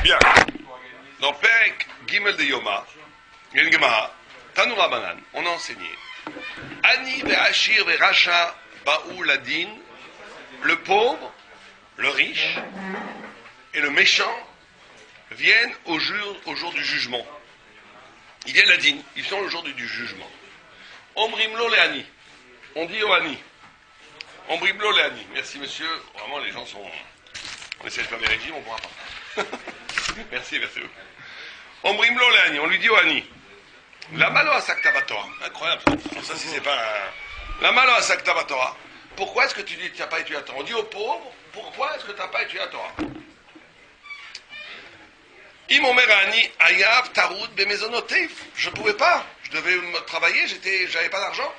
Bien. Dans Perek Gimel de Yoma, il y a une Gemara, Tanu Rabbanan, on a enseigné. Ani ve'ashir ve'racha ba'u ladin, le pauvre, le riche et le méchant viennent au jour du jugement. Ils viennent ladin, ils sont le jour du jugement. Ombrimlo le'ani, on dit au ani. Ombrimlo le'ani, merci monsieur, vraiment les gens sont... On essaie de faire des régimes, on ne pourra pas. Merci. Ombrimlo le'ani, on lui dit au ani. La malo à Saktabatora. Incroyable ça. Ça, si c'est pas un... La malo à Saktabatora. Pourquoi est-ce que tu dis que tu n'as pas étudié la Torah? On dit aux pauvres, pourquoi est-ce que tu n'as pas étudié la Torah? Imomerani ayav tarud bemezonotev. Je ne pouvais pas. Je devais travailler, j'avais pas d'argent.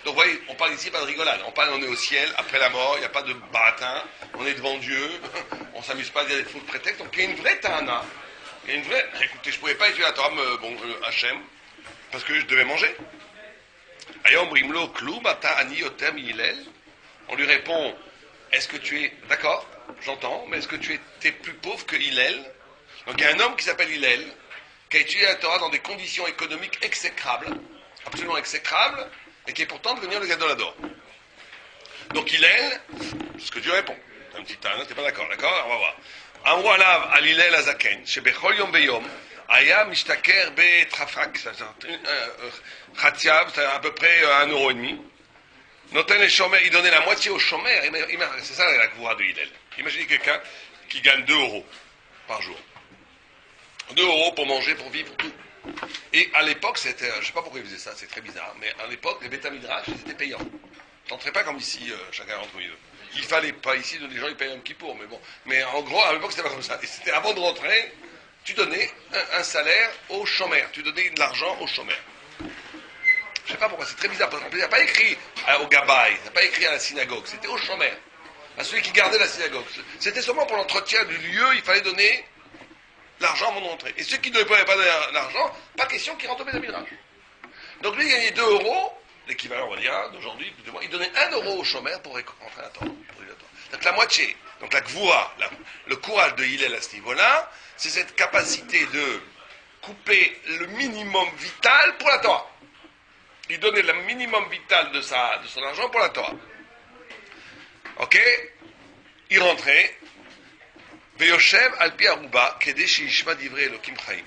Donc vous voyez, on parle ici pas de rigolade. On est au ciel, après la mort, il n'y a pas de baratin, on est devant Dieu, on ne s'amuse pas à dire des faux prétextes. Donc il y a une vraie ta'ana. Il y a une vraie... Écoutez, je ne pouvais pas étudier la Torah, Hachem, parce que je devais manger. Ayom brimlo klou bata ani yotem yilel. On lui répond, est-ce que tu es... D'accord, j'entends, mais est-ce que tu es plus pauvre que Hillel? Donc il y a un homme qui s'appelle Hillel, qui a étudié la Torah dans des conditions économiques exécrables, absolument exécrables, et qui est pourtant devenu le Gadolador. Donc Hillel, c'est ce que Dieu répond. C'est un petit tas, t'es pas d'accord, on va voir. Amrou alav al Hillel azaken, shebechol yom beyom, aya mishtaker betrafak, chatiav, c'est à peu près 1,5 €. Noten les chômeurs, il donnait la moitié aux chômeurs, c'est ça la gvoura de Hillel. Imaginez quelqu'un qui gagne 2 € par jour. 2 € pour manger, pour vivre, tout. Et à l'époque, c'était, je ne sais pas pourquoi ils faisaient ça, c'est très bizarre, mais à l'époque, les Beth Midrash, ils étaient payants. Je n'entrais pas comme ici, chacun rentre comme il veut. Il fallait pas ici, les gens ils payent un Kippour, mais bon. Mais en gros, à l'époque, c'était pas comme ça. Et c'était avant de rentrer, tu donnais un salaire aux chômeurs, tu donnais de l'argent aux chômeurs. Je ne sais pas pourquoi, c'est très bizarre, parce qu'il n'a pas écrit au Gabaï, il n'a pas écrit à la synagogue, c'était aux chômeurs, à celui qui gardait la synagogue. C'était seulement pour l'entretien du lieu, il fallait donner l'argent avant d'entrer. Et ceux qui ne pouvaient pas donner l'argent, pas question qu'ils rentrent au Beth Midrash. Donc lui, il gagnait 2 €, l'équivalent, on va dire, d'aujourd'hui, il donnait 1 € au chômeur pour rentrer à la Torah. Donc la moitié, donc la gvoura, le courage de Hillel à ce niveau-là, c'est cette capacité de couper le minimum vital pour la Torah. Il donnait le minimum vital de son argent pour la Torah. Ok? Il rentrait. Veyoshev alpi aruba kedeshi ishma divrei Elokim chaim.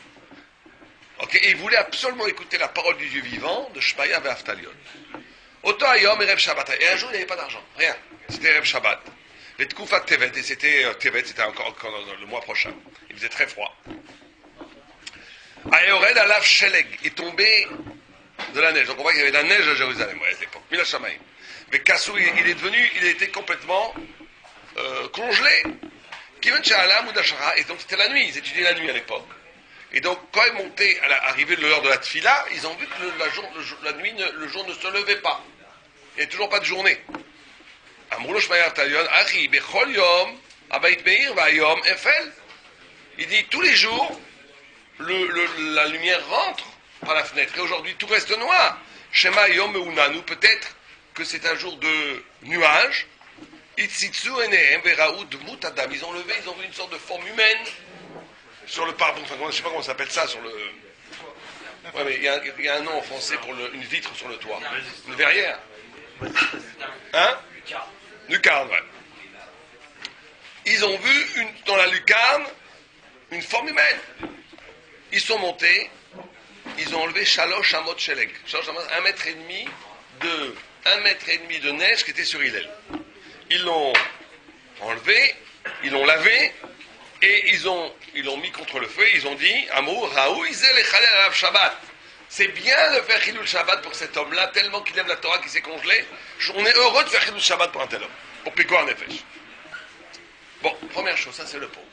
Ok? Et il voulait absolument écouter la parole du Dieu vivant de Shmaya ve'Aftalion. Oto ayom erev Shabbat. Et un jour il n'y avait pas d'argent, rien. C'était erev Shabbat. Les Tkufat Tevet, et c'était encore le mois prochain. Il faisait très froid. Ayored alav sheleg est tombé de la neige. Donc on voit qu'il y avait de la neige à Jérusalem à l'époque. Mila Shamayim. Mais Kassou, il a été complètement congelé. Kiven Sha'ala Mudashara. Et donc c'était la nuit. Ils étudiaient la nuit à l'époque. Et donc quand ils montaient à l'arrivée de l'heure de la Tfila, ils ont vu que la nuit, le jour ne se levait pas. Il n'y avait toujours pas de journée. Amroulo Shmaya Talion, Achi, Bechol Yom, Abayit Meir, Vayom, Efel. Il dit tous les jours, la lumière rentre par la fenêtre. Et aujourd'hui, tout reste noir. Shema Yom Meunanu, peut-être que c'est un jour de nuages. Itzitsu Enehem, Veraoud, Mutadam. Ils ont levé, ils ont vu une sorte de forme humaine sur le pare-brise. Enfin, je ne sais pas comment ça s'appelle ça sur le. Ouais, mais il y a un nom en français pour une vitre sur le toit. Une verrière. Hein? Lucarne, ouais. Ils ont vu dans la lucarne une forme humaine. Ils sont montés, ils ont enlevé Shalosh Amot Sheleg. 1,5 m de neige qui était sur Hillel. Ils l'ont enlevé, ils l'ont lavé, et ils l'ont mis contre le feu, et ils ont dit, Amour, Raou, Izel et Khalel Alav Shabbat. C'est bien de faire Chilul Shabbat pour cet homme-là, tellement qu'il aime la Torah, qui s'est congelé. On est heureux de faire Chilul Shabbat pour un tel homme, pour Pekor Nefesh. Bon, première chose, ça c'est le pauvre.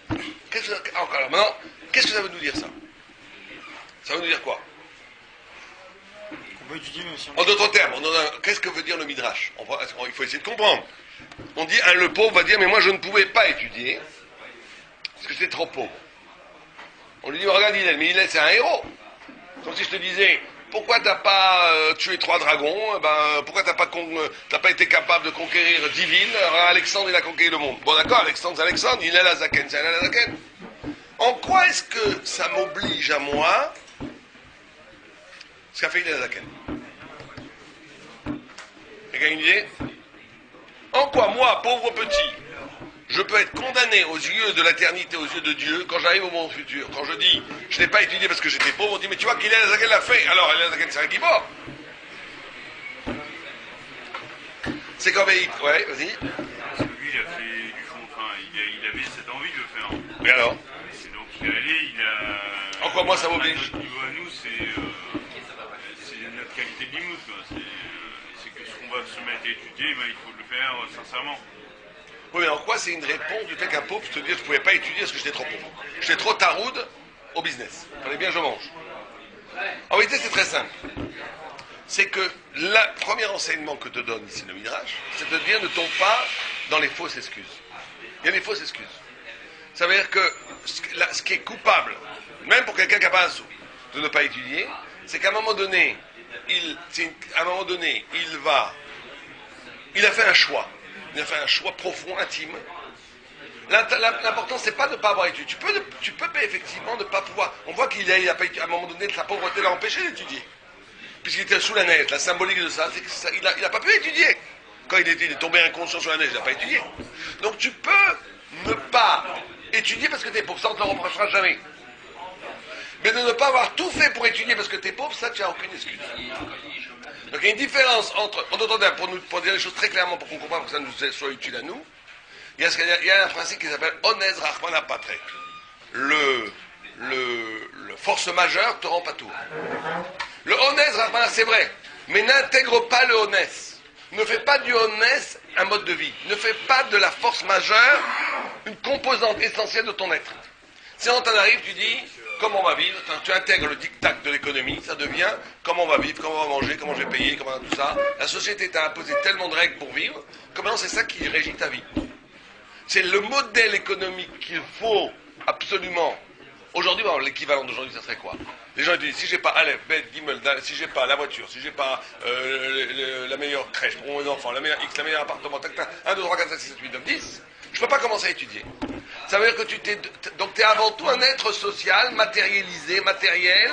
Alors maintenant, qu'est-ce que ça veut nous dire ça? Ça veut nous dire quoi? On peut étudier, mais si en d'autres termes, qu'est-ce que veut dire le Midrash? Il faut essayer de comprendre. On dit, le pauvre va dire, mais moi je ne pouvais pas étudier, parce que j'étais trop pauvre. On lui dit, regarde Hillel, mais Hillel c'est un héros. Comme si je te disais, Pourquoi t'as pas tué 3 dragons? Pourquoi t'as pas été capable de conquérir 10 villes? Alors, Alexandre, il a conquéri le monde. Bon, d'accord, Alexandre, c'est Alexandre, il est la Zaken, c'est la Zaken. En quoi est-ce que ça m'oblige à moi ce qu'a fait il est la Zaken? Quelqu'un a une idée? En quoi, moi, pauvre petit, je peux être condamné aux yeux de l'éternité, aux yeux de Dieu, quand j'arrive au monde futur? Quand je dis, je n'ai pas étudié parce que j'étais pauvre, on dit, mais tu vois qu'Hillel Azaken l'a fait. Alors, Hillel Azaken, c'est un guimard. C'est comme... Ouais, vas-y. Lui, il a fait du fond, enfin, il avait cette envie de le faire. Mais alors? Et donc, il est allé, il a... En quoi, moi, ça m'oblige? Notre niveau à nous, c'est notre qualité de limout, quoi. C'est que ce qu'on va se mettre à étudier, il faut le faire sincèrement. Oui, mais en quoi c'est une réponse du fait qu'un pauvre te dire que je ne pouvais pas étudier parce que j'étais trop pauvre? J'étais trop taroude au business. Fallait bien que je mange. En vérité, c'est très simple. C'est que le premier enseignement que te donne ici le Midrash, c'est de dire ne tombe pas dans les fausses excuses. Il y a des fausses excuses. Ça veut dire que ce qui est coupable, même pour quelqu'un qui n'a pas un sou, de ne pas étudier, c'est qu'à un moment donné, il a fait un choix. Il a fait un choix profond, intime. L'important, c'est pas de ne pas avoir étudié. Tu peux effectivement ne pas pouvoir. On voit qu'il a pas étudié. À un moment donné, sa pauvreté l'a empêché d'étudier. Puisqu'il était sous la neige. La symbolique de ça, c'est qu'il n'a pas pu étudier. Quand il est tombé inconscient sur la neige, il n'a pas étudié. Donc tu peux ne pas étudier parce que tu es pauvre. Ça, on ne te le reprochera jamais. Mais de ne pas avoir tout fait pour étudier parce que tu es pauvre, ça, tu n'as aucune excuse. Donc il y a une différence entre, pour dire les choses très clairement, pour qu'on comprenne, pour que ça nous soit utile à nous, il y a un principe qui s'appelle Onez Rahman Apatrek. Le force majeure te rend pas tout. Le Onez Rahman, c'est vrai, mais n'intègre pas le Onez. Ne fais pas du Onez un mode de vie. Ne fais pas de la force majeure une composante essentielle de ton être. Si on t'en arrive, tu dis comment on va vivre, tu intègres le diktat de l'économie, ça devient comment on va vivre, comment on va manger, comment je vais payer, comment tout ça. La société t'a imposé tellement de règles pour vivre, que maintenant c'est ça qui régit ta vie. C'est le modèle économique qu'il faut absolument. Aujourd'hui, bon, l'équivalent d'aujourd'hui, ça serait quoi? Les gens disent, si j'ai pas Aleph, Bet, Gimel, si j'ai pas la voiture, si j'ai pas la meilleure crèche pour mon enfant, la meilleure X, la meilleure appartement, 1, 2, 3, 4, 5, 6, 7, 8, 9, 10, je peux pas commencer à étudier. Ça veut dire que tu es avant tout un être social, matérialisé, matériel,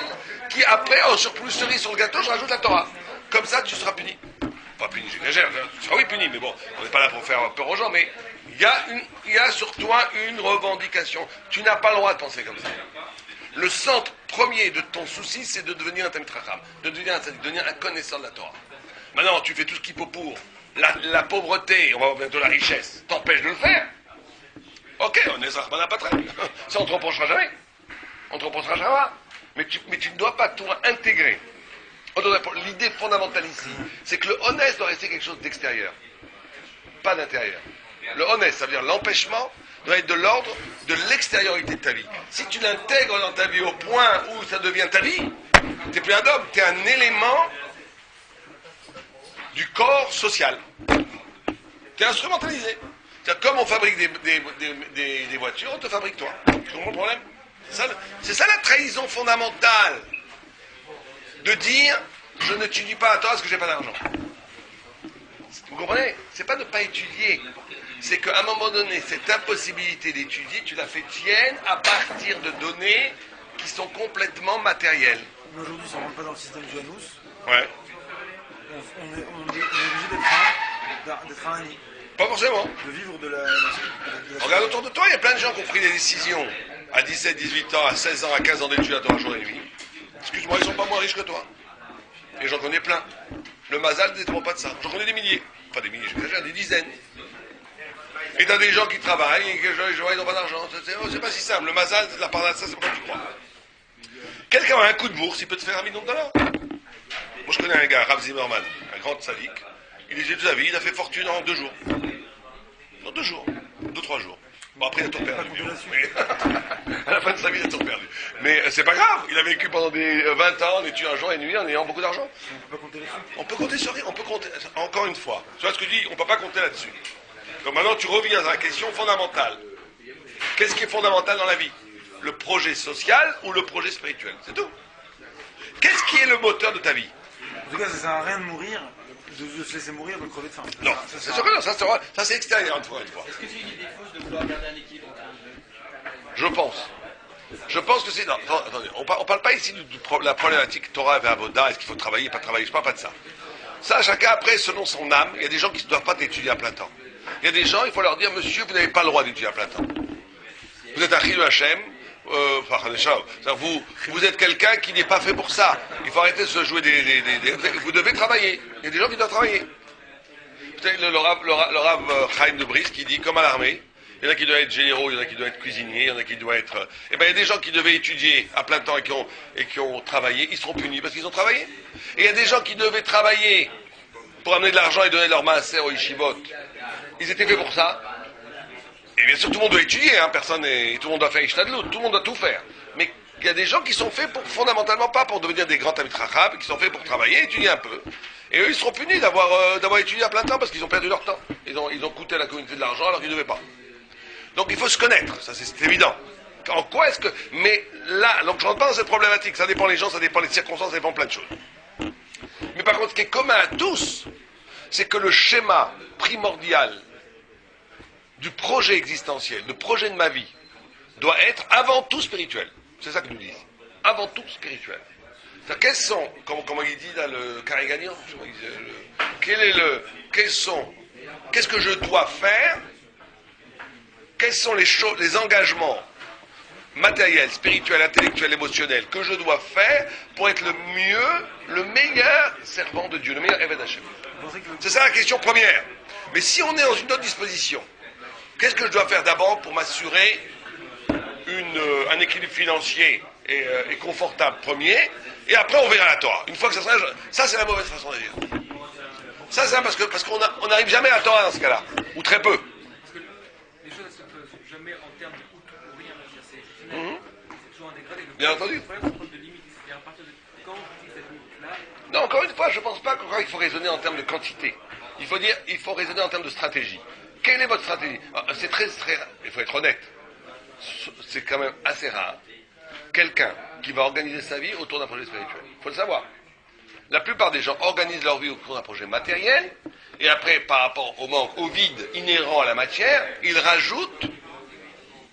qui après, en surplus cerise sur le gâteau, je rajoute la Torah. Comme ça, tu seras puni. Pas puni, j'exagère, tu seras oui puni, mais bon, on n'est pas là pour faire peur aux gens, mais il y a sur toi une revendication. Tu n'as pas le droit de penser comme ça. Le centre premier de ton souci, c'est de devenir un Talmid Chacham, de devenir un connaisseur de la Torah. Maintenant, tu fais tout ce qu'il faut pour. La pauvreté, on va voir bientôt la richesse, t'empêche de le faire. Ok, on est Rahman pas très. Ça, on ne te reprochera jamais. On ne te reprochera jamais. Mais tu ne dois pas tout intégrer. L'idée fondamentale ici, c'est que le honnête doit rester quelque chose d'extérieur, pas d'intérieur. Le honnête, ça veut dire l'empêchement, doit être de l'ordre de l'extériorité de ta vie. Si tu l'intègres dans ta vie au point où ça devient ta vie, tu n'es plus un homme, tu es un élément du corps social. Tu es instrumentalisé. C'est-à-dire, comme on fabrique des voitures, on te fabrique toi. Tu comprends le problème? C'est ça la trahison fondamentale. De dire, je n'étudie pas à toi parce que j'ai pas d'argent. Vous comprenez? C'est pas de ne pas étudier. C'est qu'à un moment donné, cette impossibilité d'étudier, tu la fais tienne à partir de données qui sont complètement matérielles. Mais aujourd'hui, si on ne rentre pas dans le système Janus, Ouais. on est obligé d'être un ami. Pas forcément. De vivre de la Regarde autour de toi, il y a plein de gens qui ont pris des décisions à 17, 18 ans, à 16 ans, à 15 ans d'études à toi, jour et nuit. Excuse-moi, ils sont pas moins riches que toi. Et j'en connais plein. Le Mazal ne dépend pas de ça. J'en connais des milliers. Pas des milliers, j'exagère, des dizaines. Et t'as des gens qui travaillent et ils n'ont pas d'argent. C'est pas si simple. Le Mazal, la part de ça, c'est pas comme tu crois. Quelqu'un a un coup de bourse, il peut te faire $1 million. Moi, je connais un gars, Rav Zimmerman, un grand sadique. Il est toute sa vie, il a fait fortune en 2 jours. En 2 jours. 2-3 jours. Bon, après, il a tout perdu. Mais à la fin de sa vie, il a tout perdu. Mais c'est pas grave. Il a vécu pendant des 20 ans en étudiant jour et nuit en ayant beaucoup d'argent. On peut pas compter là-dessus. On peut compter sur rien. On peut compter. Encore une fois. Tu vois ce que je dis? On ne peut pas compter là-dessus. Donc maintenant, tu reviens à la question fondamentale. Qu'est-ce qui est fondamental dans la vie? Le projet social ou le projet spirituel? C'est tout. Qu'est-ce qui est le moteur de ta vie? En tout cas, ça sert à rien de mourir, de se laisser mourir, de crever de faim. Non, c'est sûr que non, ça c'est extérieur, une fois. Est-ce que c'est une idée fausse de vouloir garder un équilibre entre les deux? Je pense. Je pense que c'est... Non, attendez, on parle pas ici de la problématique Torah et Avoda, est-ce qu'il faut travailler, pas travailler, je parle pas de ça. Ça, chacun après, selon son âme, il y a des gens qui ne doivent pas étudier à plein temps. Il y a des gens, il faut leur dire, monsieur, vous n'avez pas le droit d'étudier à plein temps. Vous êtes un Chilou Hachem, vous êtes quelqu'un qui n'est pas fait pour ça. Il faut arrêter de se jouer vous devez travailler. Il y a des gens qui doivent travailler. Le Rav Chaim de Brice qui dit, comme à l'armée, il y en a qui doivent être généraux, il y en a qui doivent être cuisiniers, il y en a qui doivent être... Eh bien, il y a des gens qui devaient étudier à plein temps et qui ont travaillé, ils seront punis parce qu'ils ont travaillé. Et il y a des gens qui devaient travailler pour amener de l'argent et donner leur maaser au yeshivot. Ils étaient faits pour ça. Et bien sûr, tout le monde doit étudier, hein, tout le monde doit faire ishtadlout, tout le monde doit tout faire. Mais il y a des gens qui sont faits fondamentalement pas pour devenir des grands tamid chacham, qui sont faits pour travailler, étudier un peu. Et eux, ils seront punis d'avoir étudié à plein temps parce qu'ils ont perdu leur temps. Ils ont coûté à la communauté de l'argent alors qu'ils ne devaient pas. Donc il faut se connaître, ça c'est évident. En quoi est-ce que... Mais là, donc je rentre pas dans cette problématique, ça dépend des gens, ça dépend des circonstances, ça dépend plein de choses. Mais par contre, ce qui est commun à tous, c'est que le schéma primordial du projet existentiel, du projet de ma vie, doit être avant tout spirituel. C'est ça que nous disent. Avant tout spirituel. C'est-à-dire, quels sont, comment il dit là, le carré gagnant, qu'est-ce que je dois faire? Quels sont les engagements matériels, spirituels, intellectuels, émotionnels que je dois faire pour être le meilleur servant de Dieu, le meilleur Eved Hashem? C'est ça la question première. Mais si on est dans une autre disposition, qu'est-ce que je dois faire d'abord pour m'assurer un équilibre financier et confortable premier, et après on verra la Torah. Une fois que ça c'est la mauvaise façon d'agir. Ça c'est parce qu'on n'arrive jamais à la Torah dans ce cas-là, ou très peu. Les choses ne se font jamais en termes de tout ou rien. C'est toujours un dégradé. Bien entendu. Le problème, c'est un problème de limite. C'est-à-dire à partir de quand on fixe cette limite-là. Non, encore une fois, je ne pense pas qu'il faut raisonner en termes de quantité. Il faut raisonner en termes de stratégie. Quelle est votre stratégie? C'est très, il faut être honnête. C'est quand même assez rare. Quelqu'un qui va organiser sa vie autour d'un projet spirituel. Il faut le savoir. La plupart des gens organisent leur vie autour d'un projet matériel, et après, par rapport au manque, au vide inhérent à la matière, ils rajoutent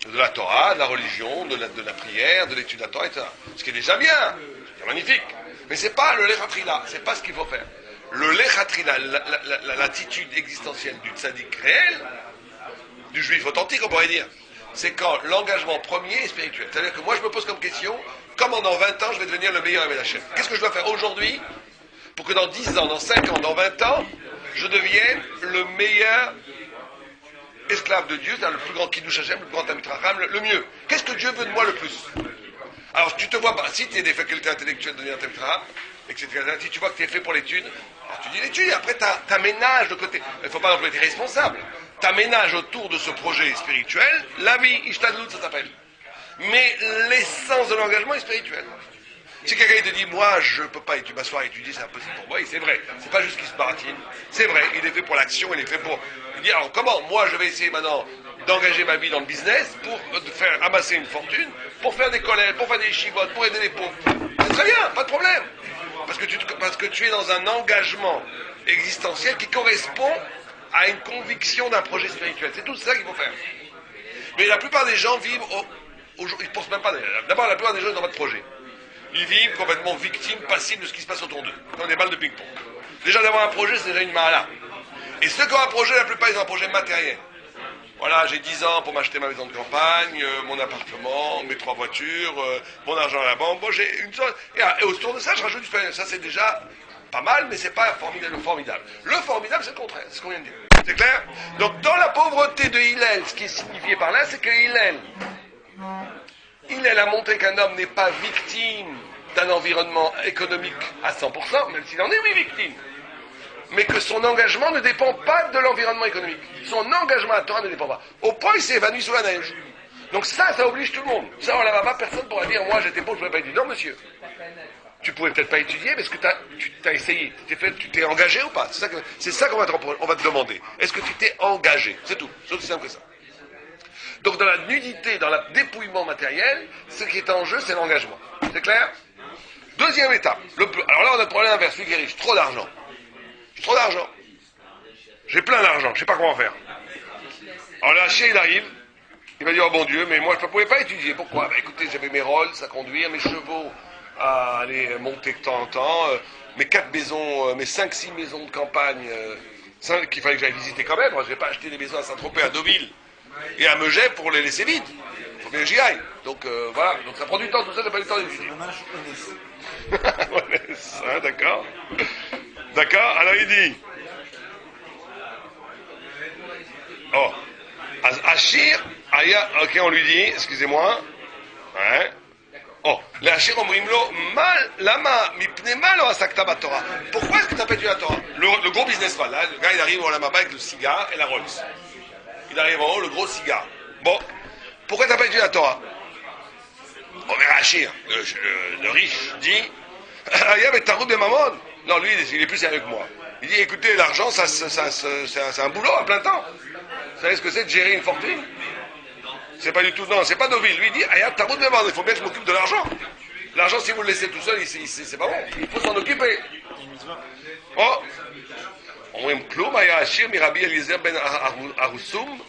de la Torah, de la religion, de la prière, de l'étude de la Torah, etc. Ce qui est déjà bien, c'est magnifique. Mais c'est pas le lechatrila, c'est pas ce qu'il faut faire. Le lechatrila, l'attitude existentielle du tzaddik réel, du juif authentique, on pourrait dire, c'est quand l'engagement premier est spirituel. C'est-à-dire que moi, je me pose comme question, comment dans 20 ans, je vais devenir le meilleur Eved Hashem? Qu'est-ce que je dois faire aujourd'hui pour que dans 10 ans, dans 5 ans, dans 20 ans, je devienne le meilleur esclave de Dieu, c'est-à-dire le plus grand Kiddush Hashem, le plus grand Tamid Chacham, le mieux. Qu'est-ce que Dieu veut de moi le plus? Alors, tu te vois pas, si tu as des facultés intellectuelles de devenir Tamid Chacham, etc., si tu vois que tu es fait pour l'étude, alors tu dis l'étude, et après tu aménages de côté. Il ne faut pas non plus être responsable. Tu aménages autour de ce projet spirituel, la vie, Ishtadlout, ça s'appelle. Mais l'essence de l'engagement est spirituel. Si quelqu'un te dit, moi, je ne peux pas m'asseoir et étudier, c'est impossible pour moi, et c'est vrai. C'est pas juste qu'il se baratine. C'est vrai, il est fait pour l'action, il est fait pour... Il dit, alors comment? Moi, je vais essayer maintenant d'engager ma vie dans le business pour faire amasser une fortune, pour faire des collèges, pour faire des chivotes, pour aider les pauvres. C'est très bien, pas de problème. Parce que tu es dans un engagement existentiel qui correspond à une conviction d'un projet spirituel. C'est tout ça qu'il faut faire. Mais la plupart des gens vivent... ils ne pensent même pas... D'abord, la plupart des gens n'ont pas de projet. Ils vivent complètement victimes, passives de ce qui se passe autour d'eux, comme des balles de ping-pong. Déjà, d'avoir un projet, c'est déjà une mahala. Et ceux qui ont un projet, la plupart, ils ont un projet matériel. Voilà, j'ai 10 ans pour m'acheter ma maison de campagne, mon appartement, mes 3 voitures, mon argent à la banque. Bon, j'ai une chose. Et autour de ça, je rajoute du spirituel. Ça, c'est déjà pas mal, mais c'est pas formidable. Le formidable, c'est le contraire, c'est ce qu'on vient de dire. C'est clair? Donc, dans la pauvreté de Hillel, ce qui est signifié par là, c'est que Hillel a montré qu'un homme n'est pas victime d'un environnement économique à 100%, même s'il en est, oui, victime. Mais que son engagement ne dépend pas de l'environnement économique. Son engagement à Torah ne dépend pas. Au point, il s'est évanoui sous la neige. Donc ça oblige tout le monde. Ça, on la va, personne ne pourra dire, moi, j'étais pauvre, je ne pouvais pas étudier. Non, monsieur. Tu pouvais peut-être pas étudier, mais est-ce que tu t'as essayé? Tu t'es engagé ou pas? C'est ça qu'on va te demander. Est-ce que tu t'es engagé? C'est tout. C'est aussi simple que ça. Donc dans la nudité, dans le dépouillement matériel, ce qui est en jeu, c'est l'engagement. C'est clair? Deuxième étape. Alors là, on a le problème inverse. Celui qui est riche, trop d'argent. J'ai trop d'argent. J'ai plein d'argent, je ne sais pas comment faire. Alors là, il arrive. Il va dire, oh bon Dieu, mais moi je ne pouvais pas étudier. Pourquoi? Écoutez, j'avais mes Rolls à conduire, mes chevaux à aller monter de temps en temps, mes 4 maisons, mes 5-6 maisons de campagne, qu'il fallait que j'aille visiter quand même. Moi, je ne vais pas acheter des maisons à Saint-Tropez, à Deauville et à Megève pour les laisser vides. Il faut bien que j'y aille. Donc voilà, donc ça prend du temps, tout ça, j'ai pas du temps d'étudier. D'accord. D'accord, alors il dit, oh, Achir, ok, on lui dit, excusez-moi, ouais. Oh, les Achir omrim lo mal, lama, mipne mal o asakta batora. Pourquoi est-ce que tu n'as pas étudié la Torah? Le gros businessman, là, le gars il arrive au Lamaba avec le cigare et la Rolls. Il arrive en haut, le gros cigare. Bon, pourquoi tu n'as pas étudié la Torah? Oh, mais Achir, le riche, dit, Aya betaroud de mamon. Non, lui, il est plus sérieux que moi. Il dit, écoutez, l'argent, c'est un boulot à plein temps. Vous savez ce que c'est de gérer une fortune? C'est pas du tout, non, c'est pas Deauville. Lui, il dit, Aya betaroud de mamon, il faut bien que je m'occupe de l'argent. L'argent, si vous le laissez tout seul, c'est pas bon. Il faut s'en occuper. Oh, on Kloum, Aya Achir, Mirabi Eliezer ben Haroussoum.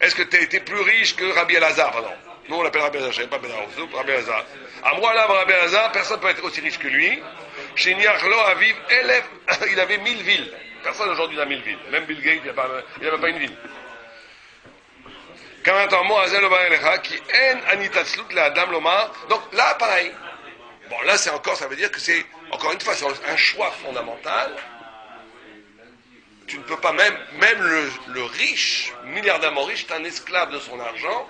Est-ce que tu as été plus riche que Rabbi Elazar? Pardon. Nous, on l'appelle Rabbi Elazar, je ne savais pas Ben Haroussoum, Rabbi Elazar. À moi, là, Rabbi Elazar, personne ne peut être aussi riche que lui. Chez Niachlo, à vivre, il avait 1000 villes. Personne aujourd'hui n'a 1000 villes. Même Bill Gates, il n'a même pas une ville. Donc là, pareil. Bon, là, c'est encore, ça veut dire que c'est, encore une fois, c'est un choix fondamental. Tu ne peux pas, même le riche, milliardairement riche, est un esclave de son argent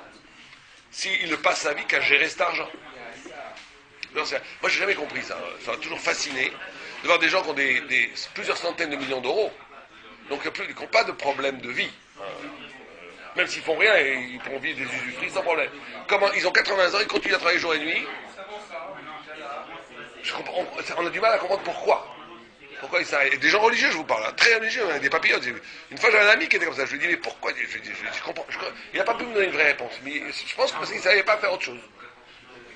s'il ne passe sa vie qu'à gérer cet argent. Moi, j'ai jamais compris ça. Ça m'a toujours fasciné de voir des gens qui ont plusieurs centaines de millions d'euros, donc qui n'ont pas de problème de vie. Même s'ils font rien, ils pourront vivre des usufruits sans problème. Comment, ils ont 80 ans, ils continuent à travailler jour et nuit. On a du mal à comprendre pourquoi. Pourquoi ça? Et des gens religieux, je vous parle, hein, très religieux, hein, des papillotes. Une fois, j'avais un ami qui était comme ça. Je lui ai dit, mais pourquoi? Je comprends. Il n'a pas pu me donner une vraie réponse. Mais je pense que parce qu'il ne savait pas faire autre chose.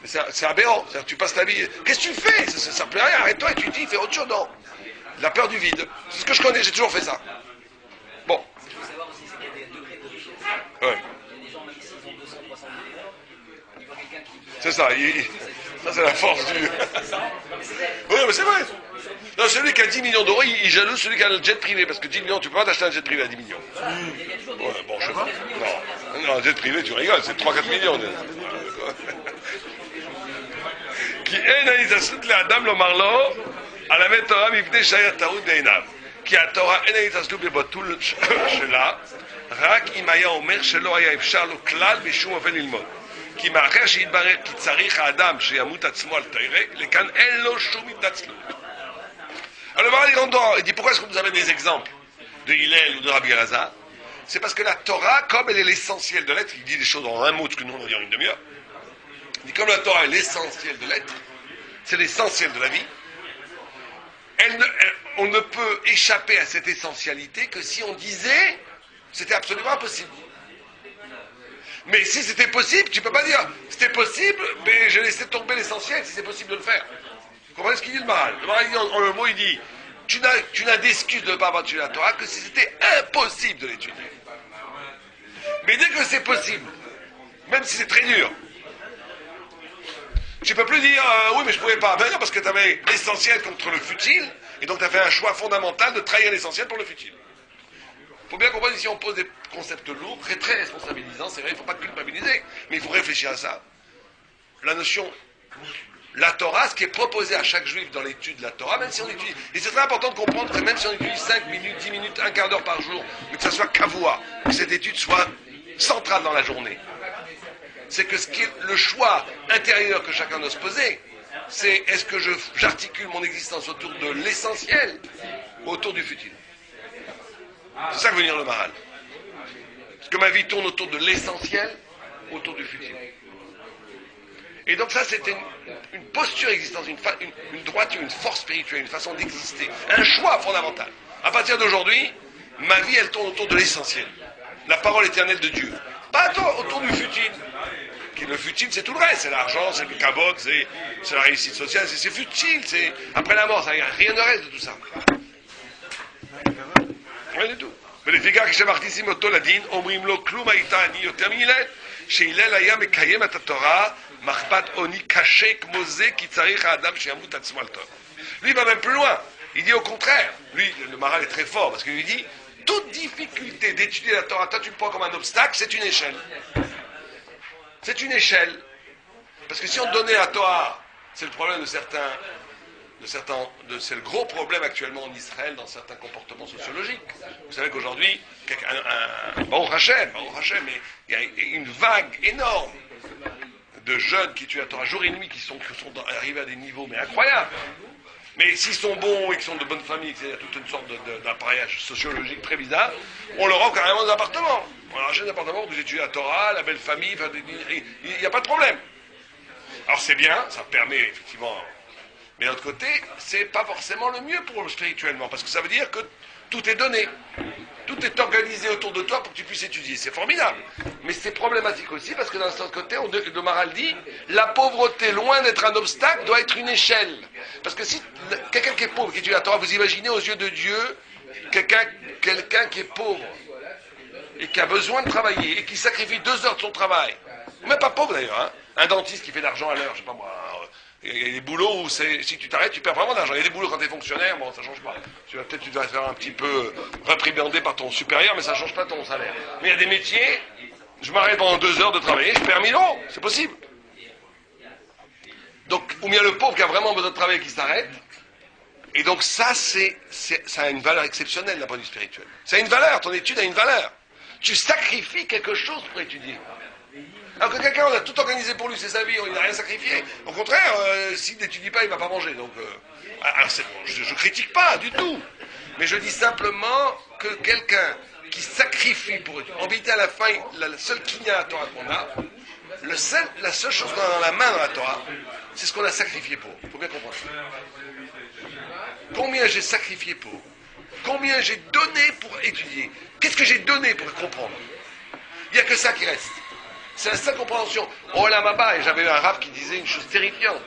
C'est aberrant. C'est-à-dire, tu passes ta vie. Qu'est-ce que tu fais? Ça ne plaît rien. Arrête-toi et tu dis, fais autre chose. Non. La peur du vide. C'est ce que je connais. J'ai toujours fait ça. Bon. Ce qu'il faut savoir aussi, c'est qu'il y a des degrés de richesse. Ouais. Il y a des gens, même s'ils ont 200, 300 millions, ils voient quelqu'un qui. C'est ça. Ça, c'est la force du. Oui, mais c'est vrai. Non, celui qui a 10 millions d'euros, il jalouse celui qui a le jet privé, parce que 10 millions, tu peux pas t'acheter un jet privé à 10 millions. Ouais, bon, je sais pas. Non, un jet privé, tu rigoles, c'est 3-4 millions. Qui est naïsasut le Adam lo marlo, à la Torah mifne shayat taoud deinav. Qui a Torah est naïsasut bebotul shela, rak im haya omer shelo haya efshar lo klal bishum ofen lilmod. כי מאחר שיתברר כי צריך האדם שימות עצמו על תורה, לכאן אין לו שום התנצלות. Alors le Maharal il rentre dedans, il dit pourquoi est-ce que vous avez des exemples de Hillel ou de Rabbi Elazar? C'est parce que la Torah, comme elle est l'essentiel de l'être, il dit des choses en un mot, ce que nous on va dire en une demi-heure, il dit comme la Torah est l'essentiel de l'être, c'est l'essentiel de la vie, on ne peut échapper à cette essentialité que si on disait c'était absolument impossible. Mais si c'était possible, tu ne peux pas dire c'était possible, mais j'ai laissé tomber l'essentiel si c'est possible de le faire. Vous comprenez ce qu'il dit le Maharal? Le Maharal, en un mot, il dit tu n'as d'excuse de ne pas avoir étudié la Torah que si c'était impossible de l'étudier. Mais dès que c'est possible, même si c'est très dur, tu ne peux plus dire oui, mais je ne pouvais pas. Ben non, parce que tu avais l'essentiel contre le futile, et donc tu as fait un choix fondamental de trahir l'essentiel pour le futile. Il faut bien comprendre ici, on pose des concepts lourds, très très responsabilisants, c'est vrai, il ne faut pas culpabiliser, mais il faut réfléchir à ça. La notion, la Torah, ce qui est proposé à chaque juif dans l'étude de la Torah, même si on étudie, et c'est très important de comprendre que même si on étudie 5 minutes, 10 minutes, un quart d'heure par jour, mais que ça soit kavua, que cette étude soit centrale dans la journée, c'est que le choix intérieur que chacun doit se poser, c'est est-ce que j'articule mon existence autour de l'essentiel ou autour du futile? C'est ça que veut dire le Maharal. Est-ce que ma vie tourne autour de l'essentiel, autour du futile? Et donc ça, c'était une posture existence, une droiture, une force spirituelle, une façon d'exister, un choix fondamental. À partir d'aujourd'hui, ma vie, elle tourne autour de l'essentiel. La parole éternelle de Dieu. Pas autour du futile. le futile, c'est tout le reste. C'est l'argent, c'est le cabot, c'est la réussite sociale, c'est futile. Après la mort, rien ne reste de tout ça. Rien du tout. ולפיכך כשמכניסים אותו לדין, אומרים לו כלום היית עני יותר מהלל, שהלל היה מקיים את התורה, מחבת עוני קשה כמו זה, כי צריך האדם שימות עצמו על טוב. Lui il va même plus loin. Il dit au contraire. Lui, le Maharal est très fort, parce qu'il lui dit, toute difficulté d'étudier la Torah, toi tu le prends comme un obstacle, c'est une échelle. C'est une échelle. Parce que si on donnait la Torah, c'est le problème de certains, c'est le gros problème actuellement en Israël dans certains comportements sociologiques. Vous savez qu'aujourd'hui, Baruch Hashem, mais il y a une vague énorme de jeunes qui tuent la Torah jour et nuit, qui sont arrivés à des niveaux mais incroyables. Mais s'ils sont bons et qu'ils sont de bonnes familles, c'est-à-dire toute une sorte d'appareillage sociologique très bizarre, on leur offre carrément des appartements. On leur achète des appartements où vous étudiez la Torah, la belle famille, il n'y a pas de problème. Alors c'est bien, ça permet effectivement. Mais d'un autre côté, c'est pas forcément le mieux pour eux spirituellement, parce que ça veut dire que tout est donné. Tout est organisé autour de toi pour que tu puisses étudier. C'est formidable. Mais c'est problématique aussi, parce que d'un autre côté, le Maharal dit, la pauvreté, loin d'être un obstacle, doit être une échelle. Parce que si quelqu'un qui est pauvre, qui étudie la Torah, vous imaginez aux yeux de Dieu, quelqu'un qui est pauvre, et qui a besoin de travailler, et qui sacrifie 2 heures de son travail, ou même pas pauvre d'ailleurs, hein, un dentiste qui fait de l'argent à l'heure, je sais pas moi. Il y a des boulots où si tu t'arrêtes, tu perds vraiment d'argent. Il y a des boulots quand tu es fonctionnaire, bon, ça change pas. Tu vas te faire un petit peu réprimander par ton supérieur, mais ça change pas ton salaire. Mais il y a des métiers, je m'arrête pendant 2 heures de travailler, je perds 1000 €. C'est possible. Donc, ou bien le pauvre qui a vraiment besoin de travailler qui s'arrête. Et donc ça a une valeur exceptionnelle d'un point de vue spirituel. Ça a une valeur, ton étude a une valeur. Tu sacrifies quelque chose pour étudier. Alors que quelqu'un, on a tout organisé pour lui, c'est sa vie, il n'a rien sacrifié. Au contraire, s'il n'étudie pas, il ne va pas manger. Donc, alors je ne critique pas du tout. Mais je dis simplement que quelqu'un qui sacrifie pour étudier, en vérité à la fin, la seule kinya à la Torah qu'on a, la seule chose qu'on a dans la main dans la Torah, c'est ce qu'on a sacrifié pour. Il faut bien comprendre ça. Combien j'ai sacrifié pour? Combien j'ai donné pour étudier? Qu'est-ce que j'ai donné pour comprendre? Il n'y a que ça qui reste. C'est la seule compréhension. Oh là, Maba, et j'avais un rave qui disait une chose terrifiante.